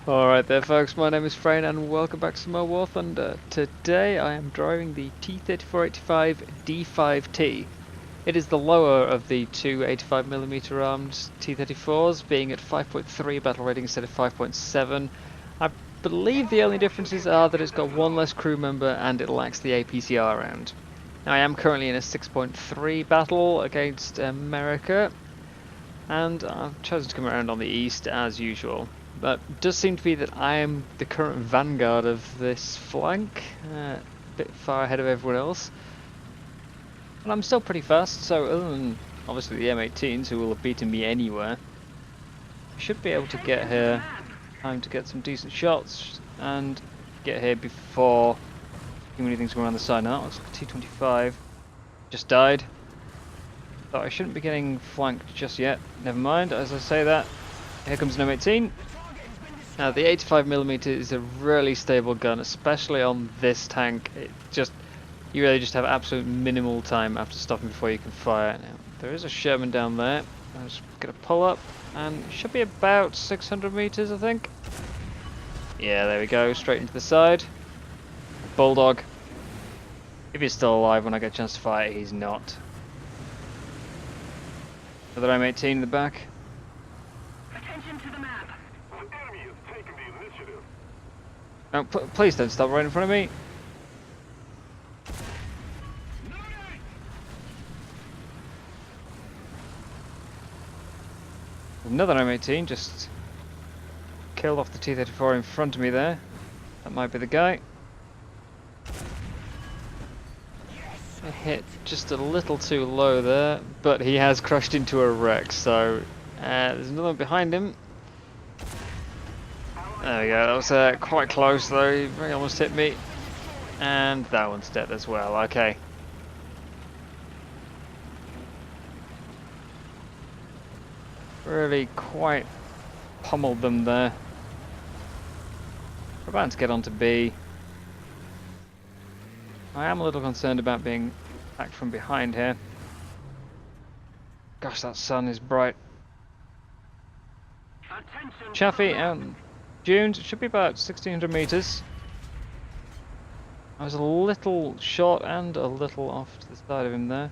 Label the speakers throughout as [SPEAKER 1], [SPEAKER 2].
[SPEAKER 1] Alright there folks, my name is Freyn and welcome back to some more War Thunder. Today I am driving the T-34-85 D-5T. It is the lower of the two 85mm armed T-34s, being at 5.3 battle rating instead of 5.7. I believe the only differences are that it's got one less crew member and it lacks the APCR round. Now, I am currently in a 6.3 battle against America, and I've chosen to come around on the east as usual. But it does seem to be that I am the current vanguard of this flank, a bit far ahead of everyone else. And I'm still pretty fast, so other than obviously the M18s who will have beaten me anywhere, I should be able to get here time to get some decent shots and get here before too many things go around the side. Now that looks like a T-25 just died. So I shouldn't be getting flanked just yet. Never mind, as I say that, here comes an M18. Now the 85mm is a really stable gun, especially on this tank. You really just have absolute minimal time after stopping before you can fire. Now there is a Sherman down there. I'm just gonna pull up, and it should be about 600 meters, I think. Yeah, there we go, straight into the side. Bulldog. If he's still alive when I get a chance to fire, he's not. Another M18 in the back.
[SPEAKER 2] Attention to the map.
[SPEAKER 3] The enemy has taken the initiative.
[SPEAKER 1] Oh, please don't stop right in front of me. Another M18 just killed off the T-34 in front of me there. That might be the guy. I hit just a little too low there, but he has crashed into a wreck, so there's another one behind him. There we go, that was quite close though, he very almost hit me. And that one's dead as well, okay. Really quite pummeled them there. We're about to get on to B. I am a little concerned about being attacked from behind here. Gosh, that sun is bright. Chaffee and Dunes, it should be about 1600 meters. I was a little short and a little off to the side of him there.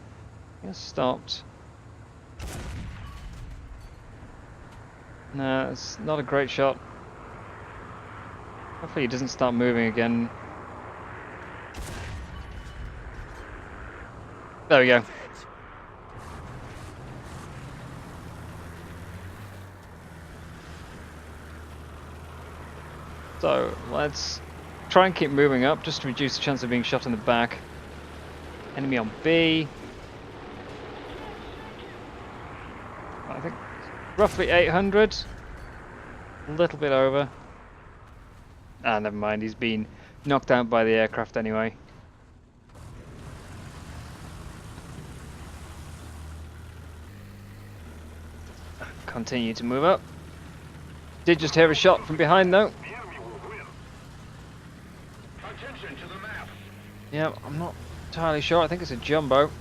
[SPEAKER 1] He has stopped. No, it's not a great shot. Hopefully he doesn't start moving again. There we go. So let's try and keep moving up just to reduce the chance of being shot in the back. Enemy on B. I think roughly 800. A little bit over. Ah, never mind, he's been knocked out by the aircraft anyway. Continue to move up. Did just hear a shot from behind though.
[SPEAKER 3] The enemy will win. Attention to the map.
[SPEAKER 1] Yeah, I'm not entirely sure. I think it's a jumbo.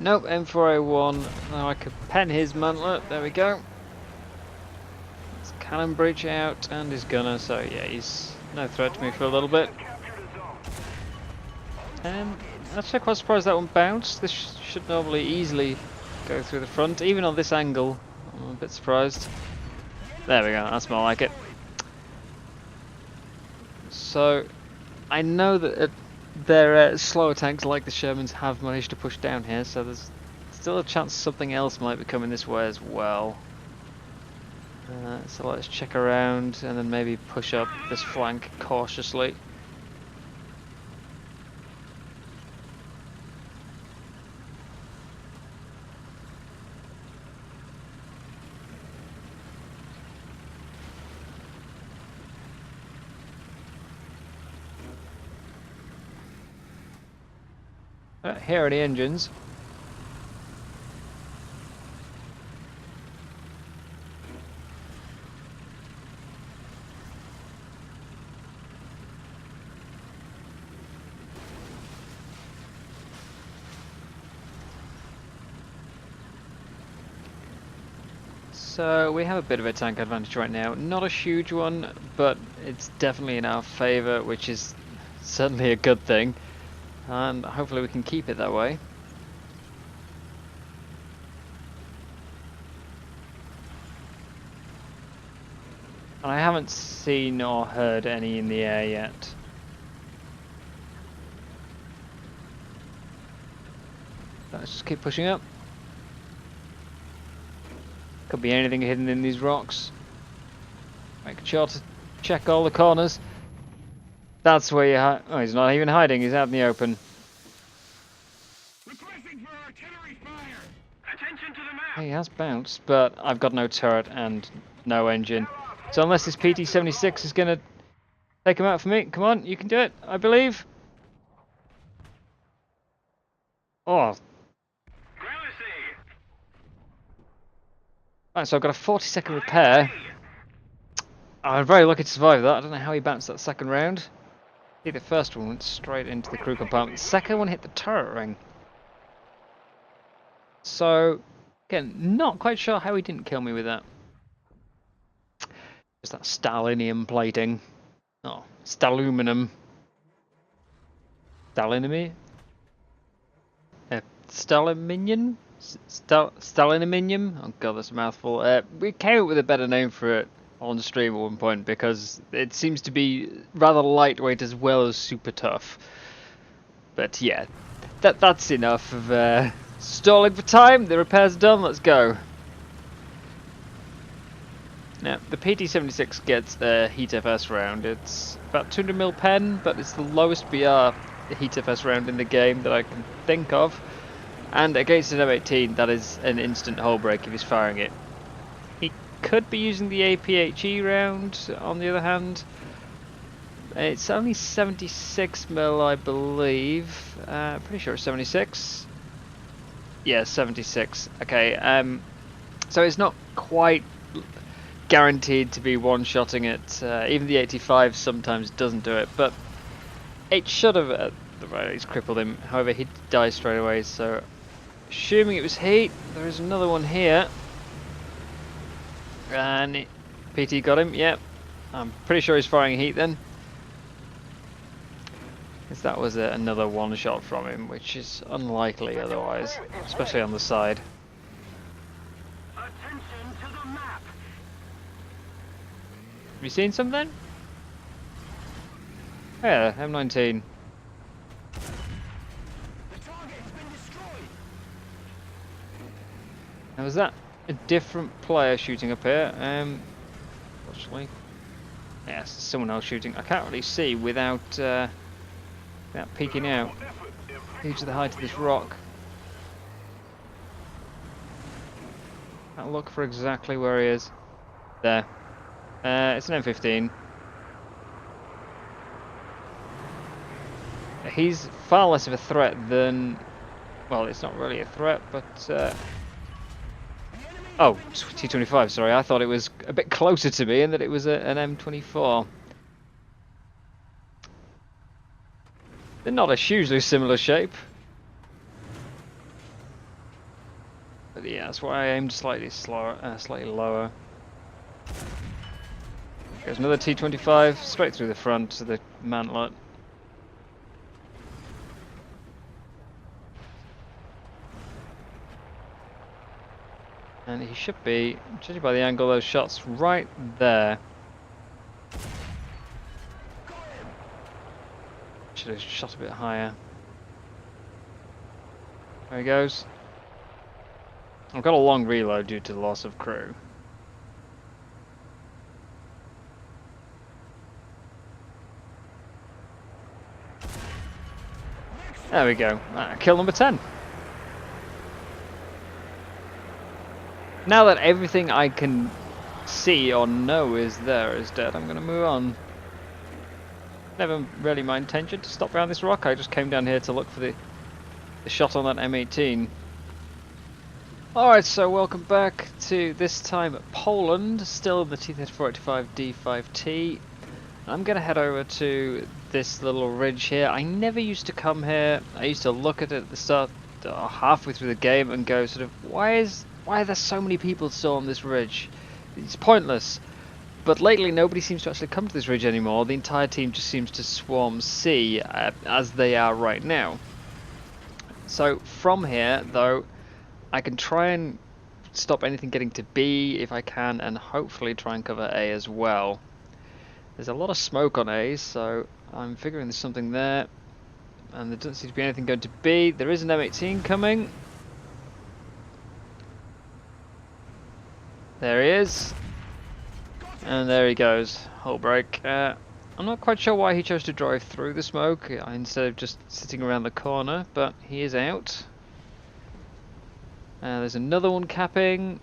[SPEAKER 1] Nope, M4A1. Now I could pen his mantlet. There we go. It's cannon breach out and his gunner, so yeah, he's no threat to me for a little bit. And actually, quite surprised that one bounced. This should normally easily go through the front, even on this angle. I'm a bit surprised. There we go, that's more like it. So, I know that their slower tanks like the Shermans have managed to push down here, so there's still a chance something else might be coming this way as well. So let's check around and then maybe push up this flank cautiously. Here are the engines. So we have a bit of a tank advantage right now. Not a huge one, but it's definitely in our favour, which is certainly a good thing. And hopefully we can keep it that way. And I haven't seen or heard any in the air yet. Let's just keep pushing up. Could be anything hidden in these rocks. Make sure to check all the corners. That's where you hide. Oh, he's not even hiding, he's out in the open.
[SPEAKER 3] Requesting for artillery fire. Attention to the map.
[SPEAKER 1] He has bounced, but I've got no turret and no engine. So unless this PT-76 is going to take him out for me, come on, you can do it, I believe. Oh. Right, so I've got a 40-second repair. I'm very lucky to survive that. I don't know how he bounced that second round. See, the first one went straight into the crew compartment. The second one hit the turret ring. So, again, not quite sure how he didn't kill me with that. Just that Stalininium plating. Oh, Staliniminium. Staliniminium? Staliniminium? Staliniminium? Oh god, that's a mouthful. We came up with a better name for it on stream at one point because it seems to be rather lightweight as well as super tough. But yeah, that's enough of stalling for time. The repair's done, let's go. Now, the PT-76 gets a heat FS round. It's about 200mm pen, but it's the lowest BR heat FS round in the game that I can think of. And against an M18, that is an instant hull break if he's firing it. He could be using the APHE round, on the other hand. It's only 76mm, I believe. Pretty sure it's 76. Yeah, 76. Okay, so it's not quite guaranteed to be one-shotting it. Even the 85 sometimes doesn't do it, but it should have. Right, he's crippled him. However, he dies straight away, so assuming it was heat, there is another one here. And PT got him, yep. I'm pretty sure he's firing heat then. Because that was another one shot from him, which is unlikely otherwise, especially on the side.
[SPEAKER 2] Attention to the map.
[SPEAKER 1] Have you seen something? Yeah, M19. Now was that a different player shooting up here? Actually, yes, someone else shooting. I can't really see without peeking out due to the height of this rock. I'll look for exactly where he is. There. It's an M15. He's far less of a threat than. Well, it's not really a threat, but. Oh, T-25, sorry, I thought it was a bit closer to me and that it was an M24. They're not a hugely similar shape. But yeah, that's why I aimed slightly lower. There's another T-25, straight through the front to the mantlet. And he should be, judging by the angle of those shots, right there. Should have shot a bit higher. There he goes. I've got a long reload due to the loss of crew. There we go. Kill number 10. Now that everything I can see or know is dead, I'm going to move on. Never really my intention to stop around this rock. I just came down here to look for the shot on that M18. Alright, so welcome back to this time Poland, still in the T-34-85 D-5T. I'm going to head over to this little ridge here. I never used to come here. I used to look at it at the start, halfway through the game and go sort of, why is Why are there so many people still on this ridge? It's pointless. But lately nobody seems to actually come to this ridge anymore. The entire team just seems to swarm C as they are right now. So from here, though, I can try and stop anything getting to B if I can, and hopefully try and cover A as well. There's a lot of smoke on A, so I'm figuring there's something there. And there doesn't seem to be anything going to B. There is an M18 coming. There he is. And there he goes. Hull break. I'm not quite sure why he chose to drive through the smoke instead of just sitting around the corner, but he is out. There's another one capping.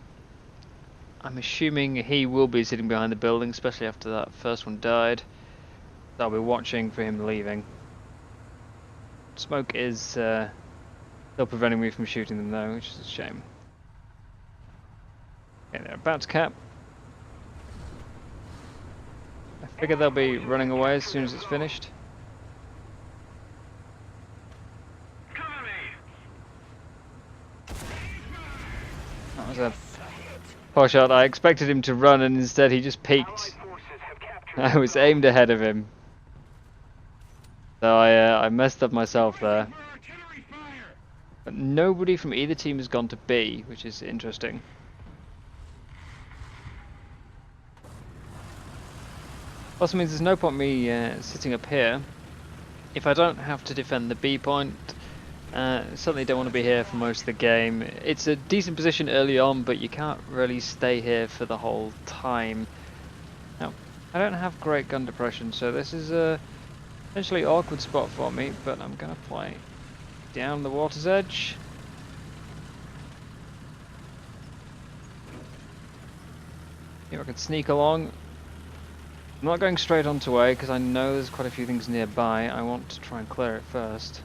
[SPEAKER 1] I'm assuming he will be sitting behind the building, especially after that first one died. I'll be watching for him leaving. Smoke is still preventing me from shooting them though, which is a shame. Okay, they're about to cap. I figure they'll be running away as soon as it's finished.
[SPEAKER 3] Cover me.
[SPEAKER 1] That was a poor shot. I expected him to run and instead he just peeked. I was aimed ahead of him. So I messed up myself there.
[SPEAKER 3] Artillery fire.
[SPEAKER 1] But nobody from either team has gone to B, which is interesting. Also means there's no point me sitting up here if I don't have to defend the B point. Certainly don't want to be here for most of the game. It's a decent position early on, but you can't really stay here for the whole time. Now, I don't have great gun depression, so this is a potentially awkward spot for me, but I'm going to play down the water's edge. See if I can sneak along. I'm not going straight onto A because I know there's quite a few things nearby. I want to try and clear it first.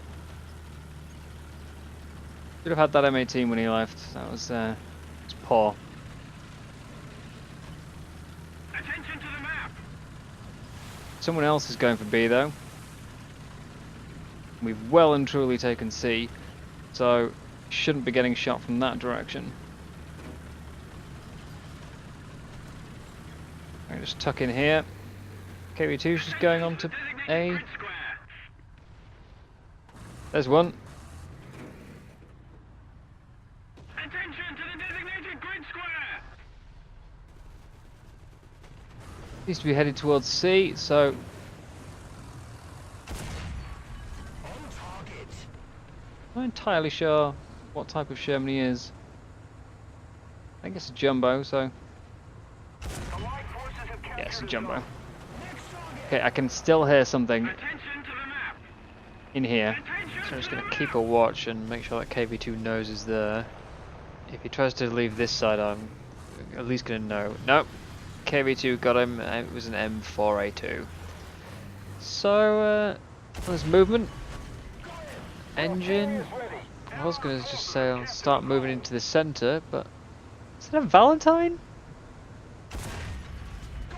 [SPEAKER 1] Should have had that M18 when he left. That was poor.
[SPEAKER 3] Attention to the map.
[SPEAKER 1] Someone else is going for B though. We've well and truly taken C, so shouldn't be getting shot from that direction. I can just tuck in here. KV2's just going on to A. There's one.
[SPEAKER 3] Attention to the designated grid square.
[SPEAKER 1] Seems to be headed towards C, so I'm not entirely sure what type of Sherman he is. I think it's a jumbo, so yeah, it's a jumbo. Okay, I can still hear something
[SPEAKER 3] Attention to the map.
[SPEAKER 1] in here, so I'm just going to keep a watch and make sure that KV2 knows is there. If he tries to leave this side, I'm at least going to know. Nope, KV2 got him. It was an M4A2. So there's movement. Engine. I was going to just say I'll start moving into the center, but is that a Valentine?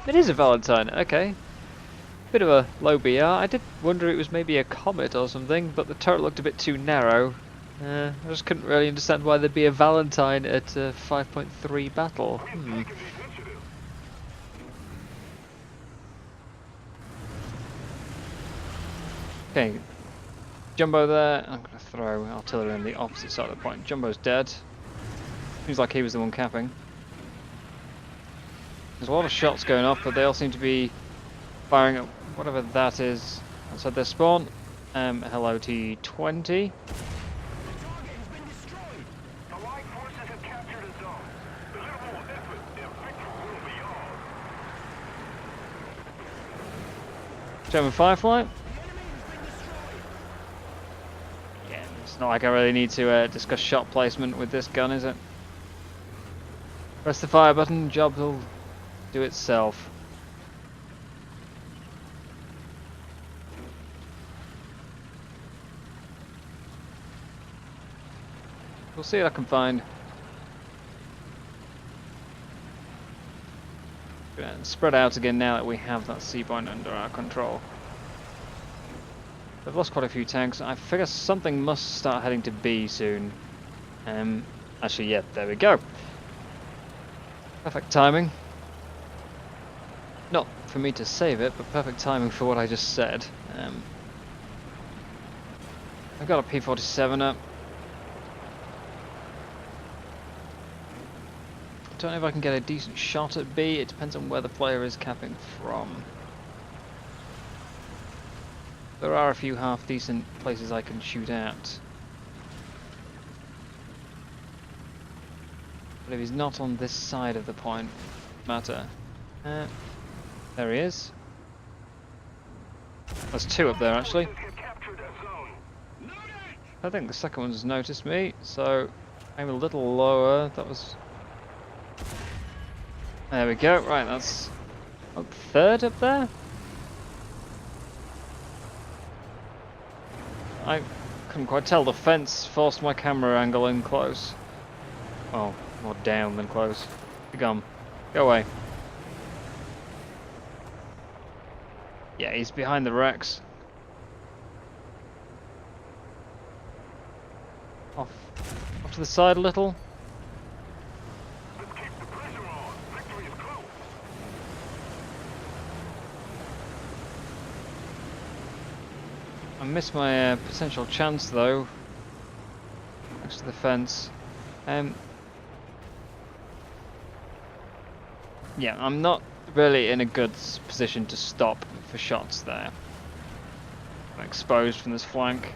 [SPEAKER 1] It is a Valentine. Okay. Bit of a low BR. I did wonder it was maybe a Comet or something, but the turret looked a bit too narrow. I just couldn't really understand why there'd be a Valentine at a 5.3 battle. Okay, Jumbo there. I'm going to throw artillery on the opposite side of the point. Jumbo's dead. Seems like he was the one capping. There's a lot of shots going off, but they all seem to be firing at whatever that is outside their spawn. Hello T-20. German Firefly. Yeah, it's not like I really need to discuss shot placement with this gun, is it? Press the fire button, job will do itself. We'll see what I can find. And spread out again now that we have that C point under our control. I've lost quite a few tanks. I figure something must start heading to B soon. Actually, yeah, there we go. Perfect timing. Not for me to save it, but perfect timing for what I just said. I've got a P-47 up. Don't know if I can get a decent shot at B. It depends on where the player is capping from. There are a few half-decent places I can shoot at. But if he's not on this side of the point, matter. There he is. There's two up there actually. I think the second one's noticed me, so I'm a little lower. That was... There we go. Right, that's third up there. I couldn't quite tell. The fence forced my camera angle in close. Oh, more down than close. Be gone. Go away. Yeah, he's behind the wrecks. Off to the side a little. I missed my potential chance though, next to the fence. Yeah, I'm not really in a good position to stop for shots there. I'm exposed from this flank.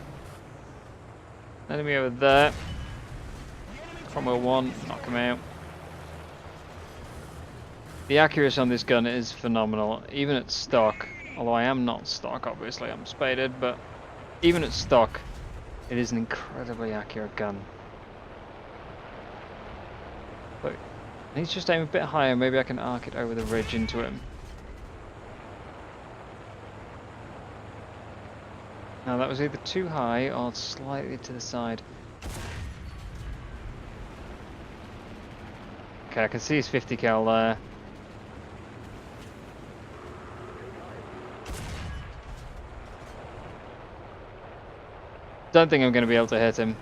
[SPEAKER 1] Enemy over there. Cromwell 1, knock him out. The accuracy on this gun is phenomenal, even at stock. Although I am not stock, obviously, I'm spaded, but even at stock, it is an incredibly accurate gun. But I need to just aim a bit higher, maybe I can arc it over the ridge into him. Now that was either too high or slightly to the side. Okay, I can see his 50 cal there. Don't think I'm going to be able to hit him.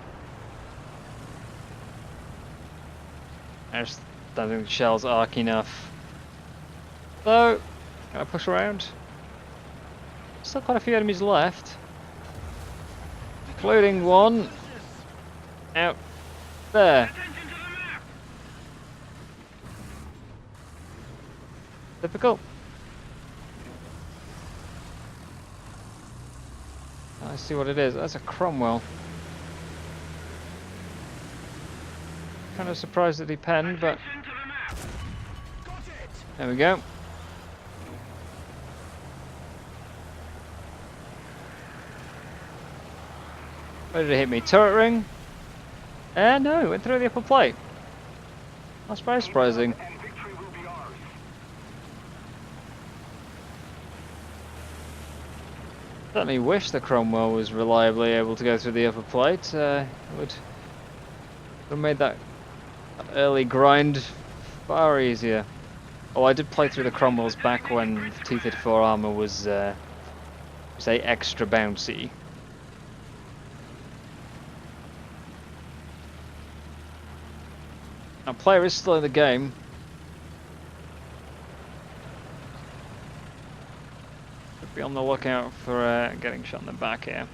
[SPEAKER 1] I just don't think the shell's arc enough. So, can I push around? Still quite a few enemies left. Including one out there. Difficult. I see what it is. That's a Cromwell. Kind of surprised that he penned, but there we go. Where did it hit me? Turret ring? No, it went through the upper plate. That's very surprising. Certainly wish the Cromwell was reliably able to go through the upper plate. It would have made that early grind far easier. Oh, I did play through the Cromwells back when T-34 armor was, say, extra bouncy. Now, player is still in the game. Be on the lookout for getting shot in the back here.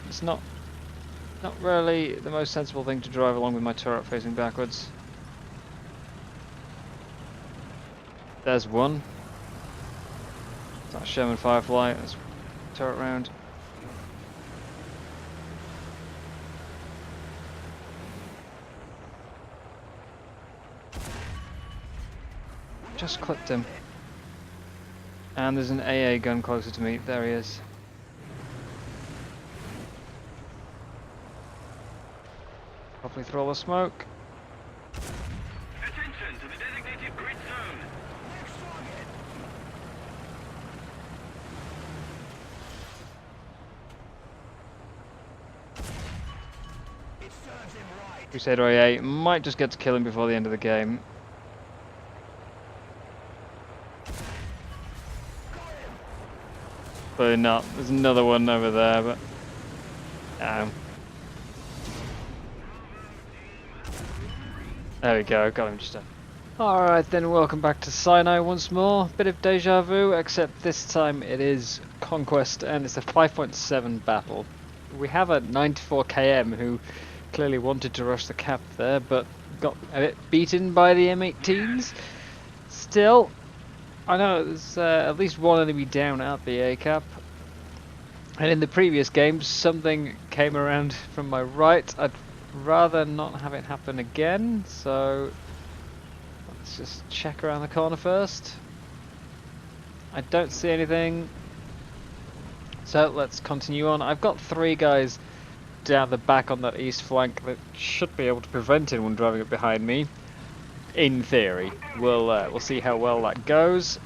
[SPEAKER 1] It's not really the most sensible thing to drive along with my turret facing backwards. There's one. That's Sherman Firefly. That's turret round. Just clipped him. And there's an AA gun closer to me. There he is. Probably throw all the smoke.
[SPEAKER 3] Attention to the designated grid zone. It serves him right.
[SPEAKER 1] Crusader AA might just get to kill him before the end of the game. Clearly not. There's another one over there, but no. There we go, got him just a... Alright then, welcome back to Sinai once more. Bit of deja vu, except this time it is Conquest and it's a 5.7 battle. We have a 94 km who clearly wanted to rush the cap there, but got a bit beaten by the M18s. Still, I know there's at least one enemy down at the A cap. And in the previous games, something came around from my right. I'd rather not have it happen again, so let's just check around the corner first. I don't see anything, so let's continue on. I've got 3 guys down the back on that east flank that should be able to prevent anyone driving up behind me. In theory, we'll see how well that goes.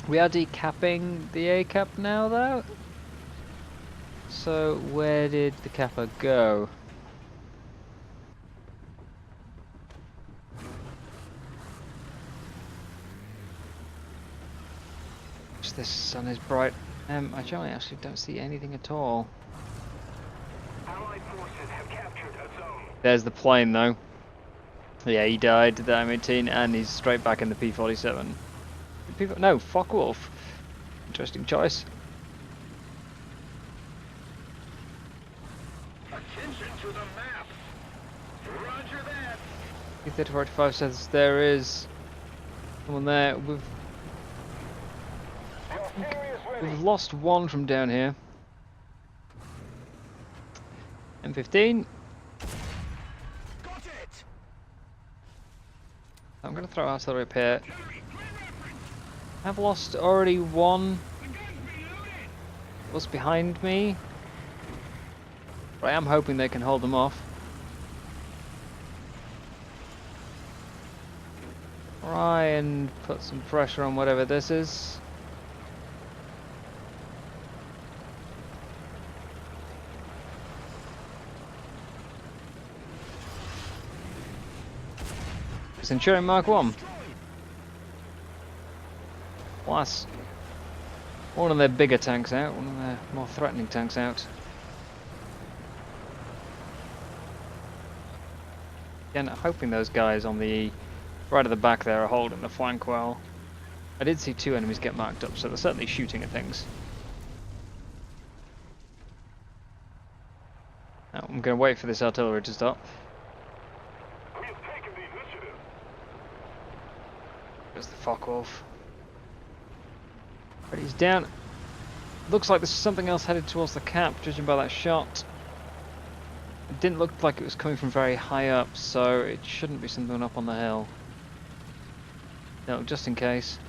[SPEAKER 1] We are decapping the A cap now, though. So where did the capper go? This sun is bright. I generally actually don't see anything at all.
[SPEAKER 3] Allied forces have captured a zone.
[SPEAKER 1] There's the plane though. Yeah, he died to the M18 and he's straight back in the P47. No, Focke-Wulf. Interesting choice.
[SPEAKER 3] Attention to the map. Roger that.
[SPEAKER 1] T-34-85 says there is someone there. We've lost one from down here. M15.
[SPEAKER 3] Got it.
[SPEAKER 1] I'm going to throw artillery up here. I've lost already one. What's behind me? But I am hoping they can hold them off. Try and put some pressure on whatever this is. Centurion Mark 1. Well, that's one of their bigger tanks out, one of their more threatening tanks out. Again, hoping those guys on the right of the back there are holding the flank well. I did see 2 enemies get marked up, so they're certainly shooting at things. Now, I'm going to wait for this artillery to stop.
[SPEAKER 3] We have taken the initiative.
[SPEAKER 1] There's the Focke-Wulf. But he's down. Looks like there's something else headed towards the cap, judging by that shot. It didn't look like it was coming from very high up, so it shouldn't be something up on the hill. No, just in case.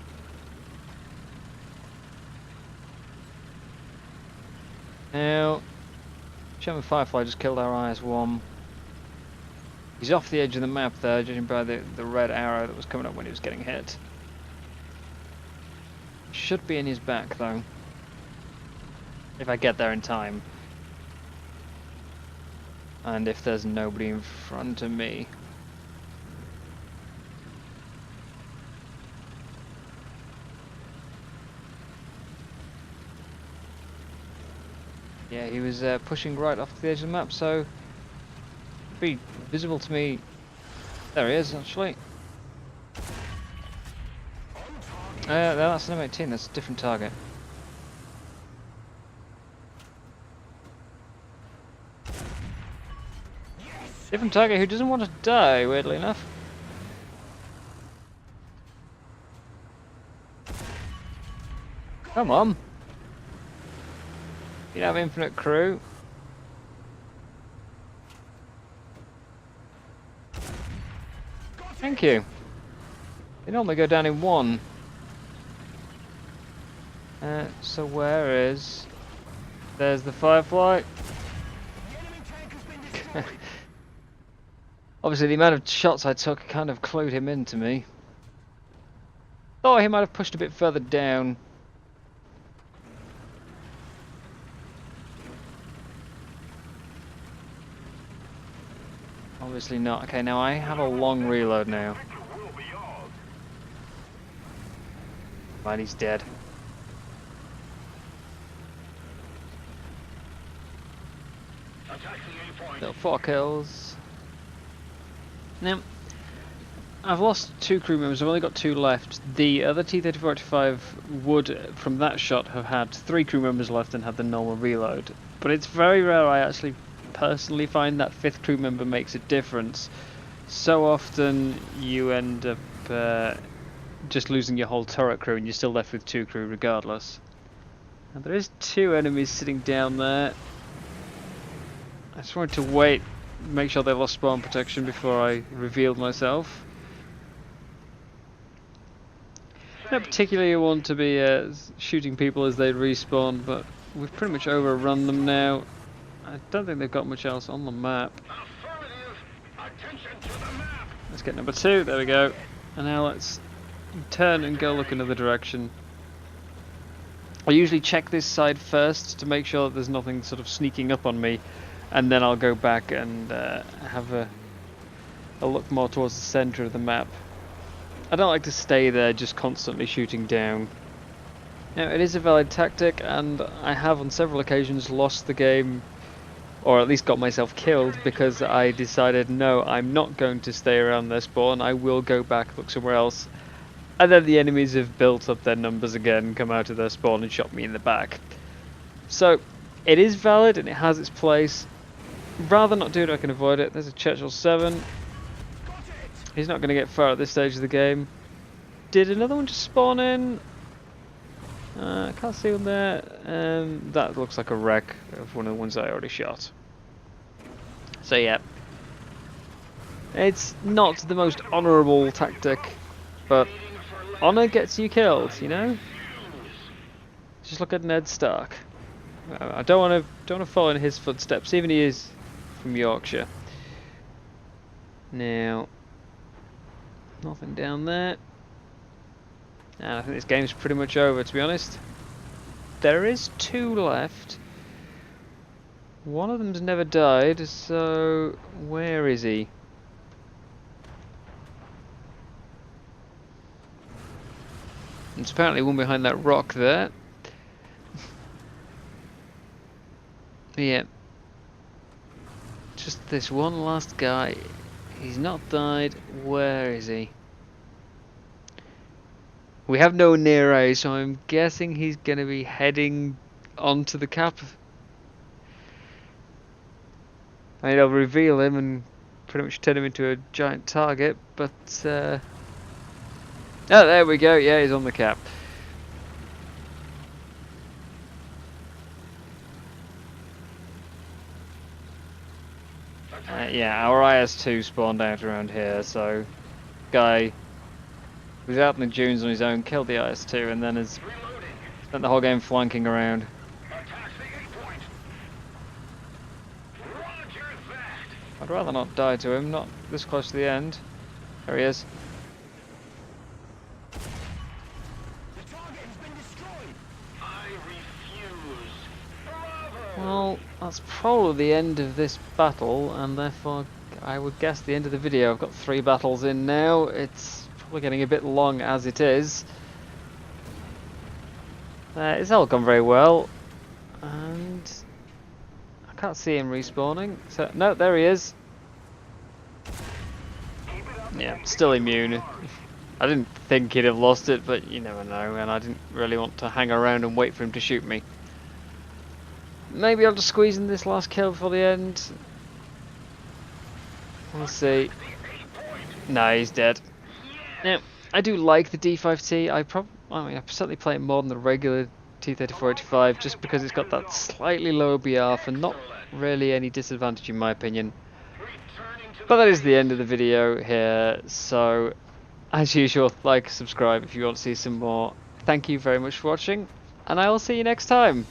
[SPEAKER 1] Now, German Firefly just killed our IS-1. He's off the edge of the map there, judging by the red arrow that was coming up when he was getting hit. Should be in his back though, if I get there in time. And if there's nobody in front of me. Yeah, he was pushing right off the edge of the map, so be visible to me. There he is, actually. No, that's an M18, that's a different target. Different target who doesn't want to die, weirdly enough. Come on. You have infinite crew. Thank you. They normally go down in one. So where is... There's the Firefly. Obviously the amount of shots I took kind of clued him into me. Thought he might have pushed a bit further down. Obviously not. Okay, now I have a long reload now. Right, he's dead. Still 4 kills. Now, I've lost 2 crew members, I've only got 2 left. The other T-34-85 would, from that shot, have had 3 crew members left and had the normal reload. But it's very rare I actually personally find that 5th crew member makes a difference. So often you end up just losing your whole turret crew and you're still left with 2 crew regardless. And there is 2 enemies sitting down there. I just wanted to wait, make sure they lost spawn protection before I revealed myself. I don't particularly want to be shooting people as they respawn, but we've pretty much overrun them now. I don't think they've got much else on the map. Let's get number 2, there we go. And now let's turn and go look another direction. I usually check this side first to make sure that there's nothing sort of sneaking up on me, and then I'll go back and have a look more towards the centre of the map. I don't like to stay there just constantly shooting down. Now, it is a valid tactic, and I have on several occasions lost the game, or at least got myself killed, because I decided, no, I'm not going to stay around their spawn, I will go back, look somewhere else. And then the enemies have built up their numbers again, come out of their spawn and shot me in the back. So, it is valid and it has its place. Rather not do it, I can avoid it. There's a Churchill 7. He's not going to get far at this stage of the game. Did another one just spawn in? I can't see one there. That looks like a wreck of one of the ones I already shot. So yeah. It's not the most honourable tactic, but honour gets you killed, you know? Just look at Ned Stark. I don't want to follow in his footsteps, even he is from Yorkshire. Now, nothing down there. And I think this game's pretty much over, to be honest. There is 2 left. One of them's never died, so where is he? There's apparently one behind that rock there. Yeah. Just this one last guy. He's not died. Where is he? We have no near A, so I'm guessing he's going to be heading onto the cap. I mean, I'll reveal him and pretty much turn him into a giant target, but oh, there we go. Yeah, he's on the cap. Yeah, our IS-2 spawned out around here, so guy was out in the dunes on his own, killed the IS-2, and then has spent the whole game flanking around. I'd rather not die to him, not this close to the end. There he is. Well, that's probably the end of this battle, and therefore I would guess the end of the video. I've got 3 battles in now. It's probably getting a bit long as it is. It's all gone very well, and I can't see him respawning. So no, there he is. Yeah, still immune. I didn't think he'd have lost it, but you never know, and I didn't really want to hang around and wait for him to shoot me. Maybe I'll just squeeze in this last kill before the end. We'll see. No, he's dead. Now, I do like the D-5T. I mean, I certainly play it more than the regular T-34-85 just because it's got that slightly lower BR for not really any disadvantage in my opinion. But that is the end of the video here, so as usual, like, subscribe if you want to see some more. Thank you very much for watching, and I will see you next time.